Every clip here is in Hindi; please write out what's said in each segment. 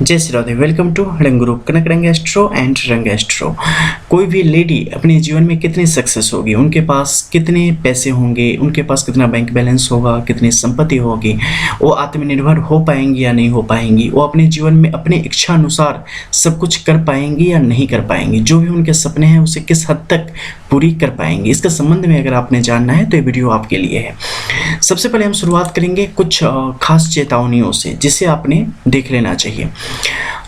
जय श्री राधे। वेलकम टू रंग ग्रुप कनक रंग एस्ट्रो एंड रंग एस्ट्रो। कोई भी लेडी अपने जीवन में कितनी सक्सेस होगी, उनके पास कितने पैसे होंगे, उनके पास कितना बैंक बैलेंस होगा, कितनी संपत्ति होगी, वो आत्मनिर्भर हो पाएंगी या नहीं हो पाएंगी, वो अपने जीवन में अपनी इच्छा अनुसार सब कुछ कर पाएंगी या नहीं कर पाएंगी, जो भी उनके सपने हैं उसे किस हद तक पूरी कर पाएंगी, इसके संबंध में अगर आपने जानना है तो ये वीडियो आपके लिए है। सबसे पहले हम शुरुआत करेंगे कुछ खास चेतावनियों से जिसे आपने देख लेना चाहिए।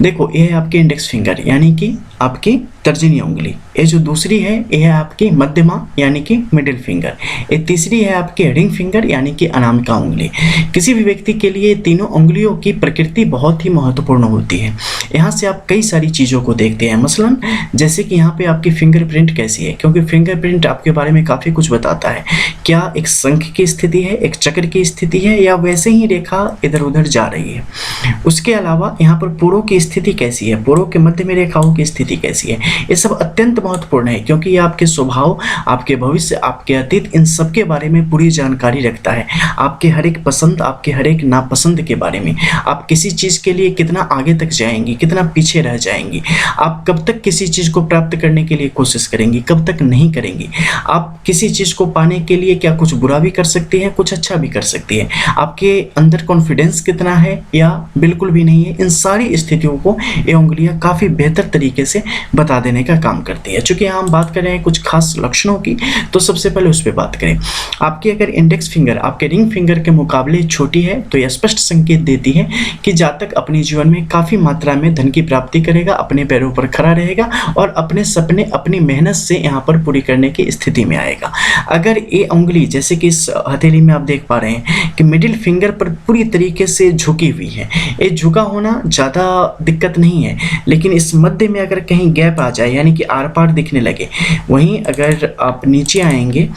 देखो, ये है आपकी इंडेक्स फिंगर यानी कि आपकी तर्जनी उंगली। ये जो दूसरी है ये है आपकी मध्यमा यानी कि मिडिल फिंगर। ये तीसरी है आपकी रिंग फिंगर यानी कि अनामिका उंगली। किसी भी व्यक्ति के लिए तीनों उंगलियों की प्रकृति बहुत ही महत्वपूर्ण होती है। यहाँ से आप कई सारी चीज़ों को देखते हैं, मसलन जैसे कि यहाँ पे आपकी फिंगरप्रिंट कैसी है, क्योंकि फिंगरप्रिंट आपके बारे में काफ़ी कुछ बताता है। क्या एक शंख की स्थिति है, एक चक्र की स्थिति है, या वैसे ही रेखा इधर उधर जा रही है। उसके अलावा यहाँ पर पोरों की स्थिति कैसी है, पोरों के मध्य में रेखाओं की स्थिति कैसी है, ये सब अत्यंत महत्वपूर्ण है, क्योंकि ये आपके स्वभाव, आपके भविष्य, आपके अतीत, इन सब के बारे में पूरी जानकारी रखता है। आपके हर एक पसंद, आपके हर एक नापसंद के बारे में, आप किसी चीज़ के लिए कितना आगे तक जाएंगी, कितना पीछे रह जाएंगी, आप कब तक किसी चीज़ को प्राप्त करने के लिए कोशिश करेंगी, कब तक नहीं करेंगी, आप किसी चीज़ को पाने के लिए क्या कुछ बुरा भी कर सकती हैं, कुछ अच्छा भी कर सकती है, आपके अंदर कॉन्फिडेंस कितना है या बिल्कुल भी नहीं है। इन सारी स्थितियों को ये उंगलियां काफ़ी बेहतर तरीके से बता देने का काम करती है। चूँकि हम बात कर रहे हैं कुछ खास लक्षणों की, तो सबसे पहले उस पर बात करें। आपकी अगर इंडेक्स फिंगर आपके रिंग फिंगर के मुकाबले छोटी है तो यह स्पष्ट संकेत देती है कि जातक अपने जीवन में काफ़ी मात्रा में धन की प्राप्ति करेगा, अपने पैरों पर खड़ा रहेगा और अपने सपने अपनी मेहनत से यहाँ पर पूरी करने की स्थिति में आएगा। अगर ये उंगली जैसे कि इस हथेली में आप देख पा रहे हैं कि मिडिल फिंगर पर पूरी तरीके से झुकी हुई है, ये झुका होना ज़्यादा दिक्कत नहीं है, लेकिन इस मध्य में अगर कहीं गैप आ जाए यानी कि आर पार दिखने लगे, वहीं अगर आप नीचे आएंगे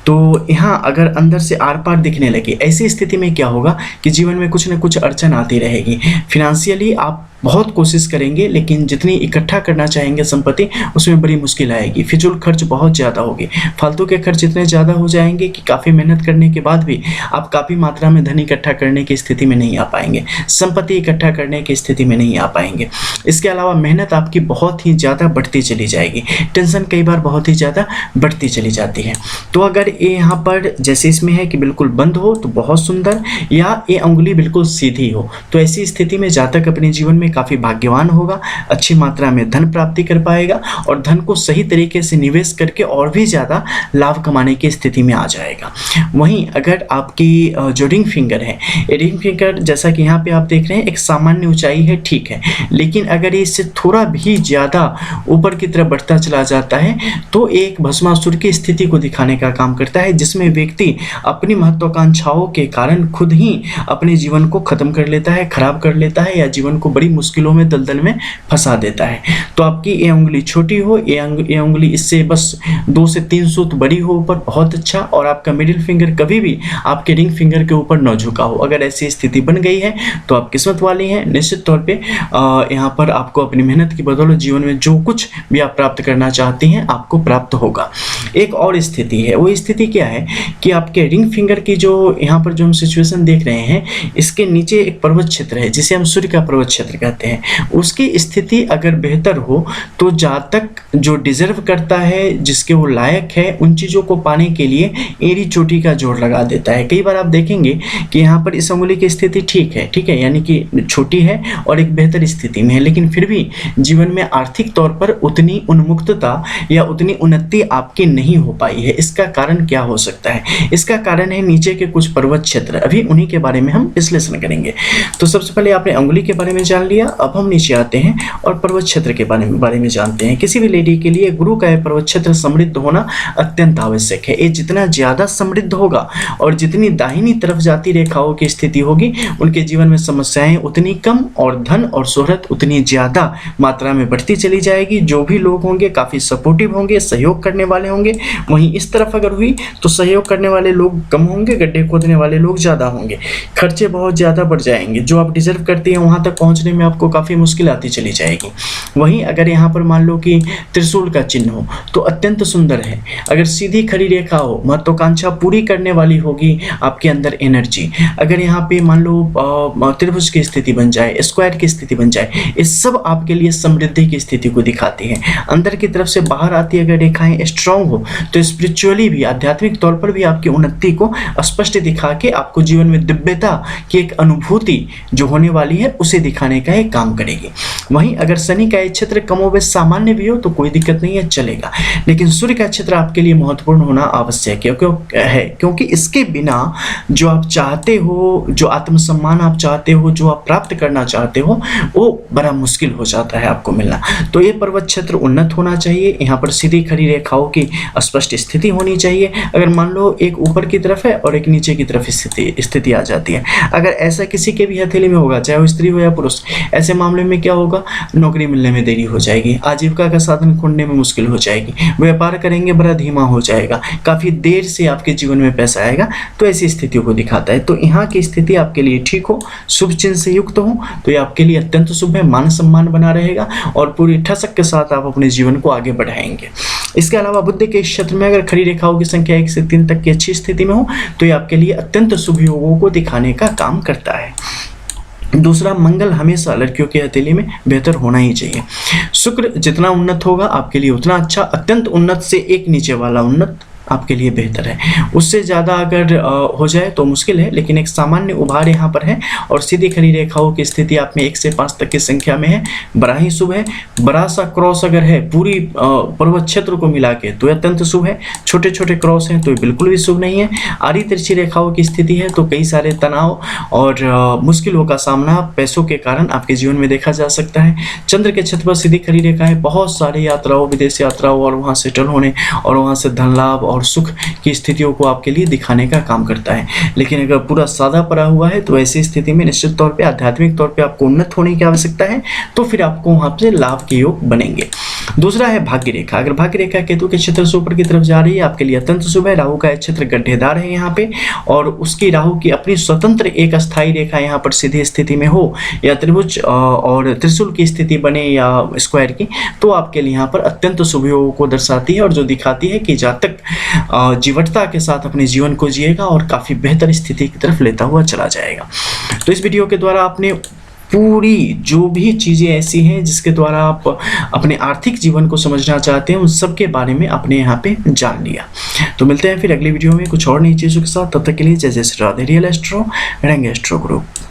तो यहाँ अगर अंदर से आर पार दिखने लगे, ऐसी स्थिति में क्या होगा कि जीवन में कुछ न कुछ अड़चन आती रहेगी। फिनेंशियली आप बहुत कोशिश करेंगे, लेकिन जितनी इकट्ठा करना चाहेंगे संपत्ति, उसमें बड़ी मुश्किल आएगी। फिजूल खर्च बहुत ज़्यादा होगी, फालतू के खर्च इतने ज़्यादा हो जाएंगे कि काफ़ी मेहनत करने के बाद भी आप काफ़ी मात्रा में धन इकट्ठा करने की स्थिति में नहीं आ पाएंगे, संपत्ति इकट्ठा करने की स्थिति में नहीं आ पाएंगे। इसके अलावा मेहनत आपकी बहुत ही ज़्यादा बढ़ती चली जाएगी, टेंशन कई बार बहुत ही ज़्यादा बढ़ती चली जाती है। तो अगर ये यहाँ पर जैसे इसमें है कि बिल्कुल बंद हो तो बहुत सुंदर, या ये उंगली बिल्कुल सीधी हो, तो ऐसी स्थिति में जातक अपने जीवन में काफ़ी भाग्यवान होगा, अच्छी मात्रा में धन प्राप्ति कर पाएगा और धन को सही तरीके से निवेश करके और भी ज़्यादा लाभ कमाने की स्थिति में आ जाएगा। वहीं अगर आपकी जो रिंग फिंगर है, रिंग फिंगर जैसा कि यहाँ पे आप देख रहे हैं एक सामान्य ऊंचाई है, ठीक है, लेकिन अगर इससे थोड़ा भी ज़्यादा ऊपर की तरफ बढ़ता चला जाता है तो एक भस्मासुर की स्थिति को दिखाने का काम करता है, जिसमें व्यक्ति अपनी महत्वाकांक्षाओं के कारण खुद ही अपने जीवन को खत्म कर लेता है, खराब कर लेता है, या जीवन को बड़ी मुश्किलों में दलदल में फंसा देता है। तो आपकी ये उंगली छोटी हो, ये उंगली इससे बस 2 से 3 सूत बड़ी हो ऊपर, बहुत अच्छा, और आपका मिडिल फिंगर कभी भी आपके रिंग फिंगर के ऊपर न झुका हो। अगर ऐसी स्थिति बन गई है तो आप किस्मत वाली हैं। निश्चित तौर पे यहाँ पर आपको अपनी मेहनत की बदौलत जीवन में जो कुछ भी आप प्राप्त करना चाहती हैं आपको प्राप्त होगा। एक और स्थिति है, वो स्थिति क्या है कि आपके रिंग फिंगर की जो यहाँ पर जो हम सिचुएशन देख रहे हैं, इसके नीचे एक पर्वत क्षेत्र है जिसे हम सूर्य का पर्वत क्षेत्र कहते हैं। उसकी स्थिति अगर बेहतर हो तो जातक जो डिजर्व करता है, जिसके वो लायक है, उन चीज़ों को पाने के लिए एड़ी चोटी का जोड़ लगा देता है। कई बार आप देखेंगे कि यहाँ पर इस उंगली की स्थिति ठीक है, यानी कि छोटी है और एक बेहतर स्थिति में है, लेकिन फिर भी जीवन में आर्थिक तौर पर उतनी उन्मुक्तता या उतनी उन्नति आपकी नहीं हो पाई है। इसका कारण क्या हो सकता है? इसका कारण है नीचे के कुछ पर्वत क्षेत्र, अभी उन्हीं के बारे में हम विश्लेषण करेंगे। तो सबसे पहले आपने उंगली के बारे में जान लिया, अब हम नीचे आते हैं और पर्वत क्षेत्र के बारे में जानते हैं। किसी भी लेडी के लिए गुरु का पर्वत क्षेत्र समृद्ध होना अत्यंत आवश्यक है। ये जितना ज़्यादा समृद्ध होगा और जितनी दाहिनी तरफ जाती रेखाओं की स्थिति होगी, उनके जीवन में समस्याएं उतनी कम और धन और शोहरत उतनी ज़्यादा मात्रा में बढ़ती चली जाएगी। जो भी लोग होंगे काफ़ी सपोर्टिव होंगे, सहयोग करने वाले होंगे। वहीं इस तरफ अगर हुई तो सहयोग करने वाले लोग कम होंगे, गड्ढे खोदने वाले लोग ज़्यादा होंगे, खर्चे बहुत ज़्यादा बढ़ जाएंगे। जो आप डिजर्व करती हैं वहाँ तक पहुँचने में में आपको काफ़ी मुश्किल आती चली जाएगी। वहीं अगर यहाँ पर मान लो कि त्रिशूल का चिन्ह हो तो अत्यंत सुंदर है। अगर सीधी खड़ी रेखा हो, महत्वाकांक्षा पूरी करने वाली होगी आपके अंदर एनर्जी। अगर यहाँ पे मान लो त्रिभुज की स्थिति बन जाए, स्क्वायर की स्थिति बन जाए, ये सब आपके लिए समृद्धि की स्थिति को दिखाती है। अंदर की तरफ से बाहर आती अगर रेखाएं स्ट्रांग हो तो स्पिरिचुअली भी, आध्यात्मिक तौर पर भी आपकी उन्नति को स्पष्ट दिखा के आपको जीवन में दिव्यता की एक अनुभूति जो होने वाली है उसे दिखाने का एक काम करेगी। वहीं अगर शनि का क्षेत्र कमोबेश सामान्य भी हो तो कोई दिक्कत नहीं है, चलेगा। लेकिन सूर्य का क्षेत्र आपके लिए महत्वपूर्ण होना आवश्यक है, क्योंकि इसके बिना जो आप चाहते हो, जो आत्मसम्मान आप चाहते हो, जो आप प्राप्त करना चाहते हो, वो बड़ा मुश्किल हो जाता है आपको मिलना। तो ये पर्वत क्षेत्र उन्नत होना चाहिए। यहाँ पर सीधी खड़ी रेखाओं की स्पष्ट स्थिति होनी चाहिए। अगर मान लो एक ऊपर की तरफ है और एक नीचे की तरफ स्थिति आ जाती है, अगर ऐसा किसी के भी हथेली में होगा, चाहे वो स्त्री हो या पुरुष, ऐसे मामले में क्या होगा, नौकरी मिलने में देरी हो जाएगी, आजीविका का साधन खोजने में मुश्किल हो जाएगी, व्यापार करेंगे बड़ा धीमा हो जाएगा, काफ़ी देर से आपके जीवन में पैसा आएगा। तो ऐसी स्थितियों को दिखाता है। तो यहाँ की स्थिति आपके लिए ठीक हो, शुभ चिन्ह से युक्त हो तो ये आपके लिए अत्यंत शुभ है, मान सम्मान बना रहेगा और पूरी ठसक के साथ आप अपने जीवन को आगे बढ़ाएंगे। इसके अलावा बुध के क्षेत्र में अगर खड़ी रेखाओं की संख्या 1 से 3 तक की अच्छी स्थिति में हो तो ये आपके लिए अत्यंत शुभ योगों को दिखाने का काम करता है। दूसरा, मंगल हमेशा लड़कियों की हथेली में बेहतर होना ही चाहिए। शुक्र जितना उन्नत होगा आपके लिए उतना अच्छा। अत्यंत उन्नत से एक नीचे वाला उन्नत आपके लिए बेहतर है। उससे ज़्यादा अगर हो जाए तो मुश्किल है, लेकिन एक सामान्य उभार यहाँ पर है और सीधी खड़ी रेखाओं की स्थिति आप में 1 से 5 तक की संख्या में है, बड़ा ही शुभ है। बड़ा सा क्रॉस अगर है पूरी पर्वत क्षेत्र को मिला के तो अत्यंत शुभ है। छोटे छोटे क्रॉस हैं तो बिल्कुल भी शुभ नहीं है। आड़ी तिरछी रेखाओं की स्थिति है तो कई सारे तनाव और मुश्किलों का सामना पैसों के कारण आपके जीवन में देखा जा सकता है। चंद्र के क्षेत्र पर सीधी खड़ी रेखा है, बहुत सारी यात्राओं, विदेश यात्राओं और वहाँ सेटल होने और वहाँ से धन लाभ और सुख की स्थितियों को आपके लिए दिखाने का काम करता है। लेकिन अगर पूरा सादा पड़ा हुआ है तो ऐसी स्थिति में निश्चित तौर पे आध्यात्मिक तौर पे आपको उन्नत होने की आवश्यकता है, तो फिर आपको वहां से लाभ के योग बनेंगे। दूसरा है भाग्य रेखा। अगर भाग्य रेखा केतु के क्षेत्र से ऊपर की तरफ जा रही है आपके लिए अत्यंत शुभ है। राहु का क्षेत्र गड्ढेदार है यहाँ पे और उसकी राहु की अपनी स्वतंत्र एक अस्थायी रेखा यहाँ पर सीधी स्थिति में हो या त्रिभुज और त्रिशूल की स्थिति बने या स्क्वायर की, तो आपके लिए यहाँ पर अत्यंत शुभ योगों को दर्शाती है और जो दिखाती है कि जातक जीवटता के साथ अपने जीवन को जिएगा और काफ़ी बेहतर स्थिति की तरफ लेता हुआ चला जाएगा। तो इस वीडियो के द्वारा आपने पूरी जो भी चीज़ें ऐसी हैं जिसके द्वारा आप अपने आर्थिक जीवन को समझना चाहते हैं उन सब के बारे में आपने यहाँ पे जान लिया। तो मिलते हैं फिर अगली वीडियो में कुछ और नई चीज़ों के साथ। तब तक के लिए जय जय श्री राधे। रियल एस्ट्रो रंग एस्ट्रो ग्रुप।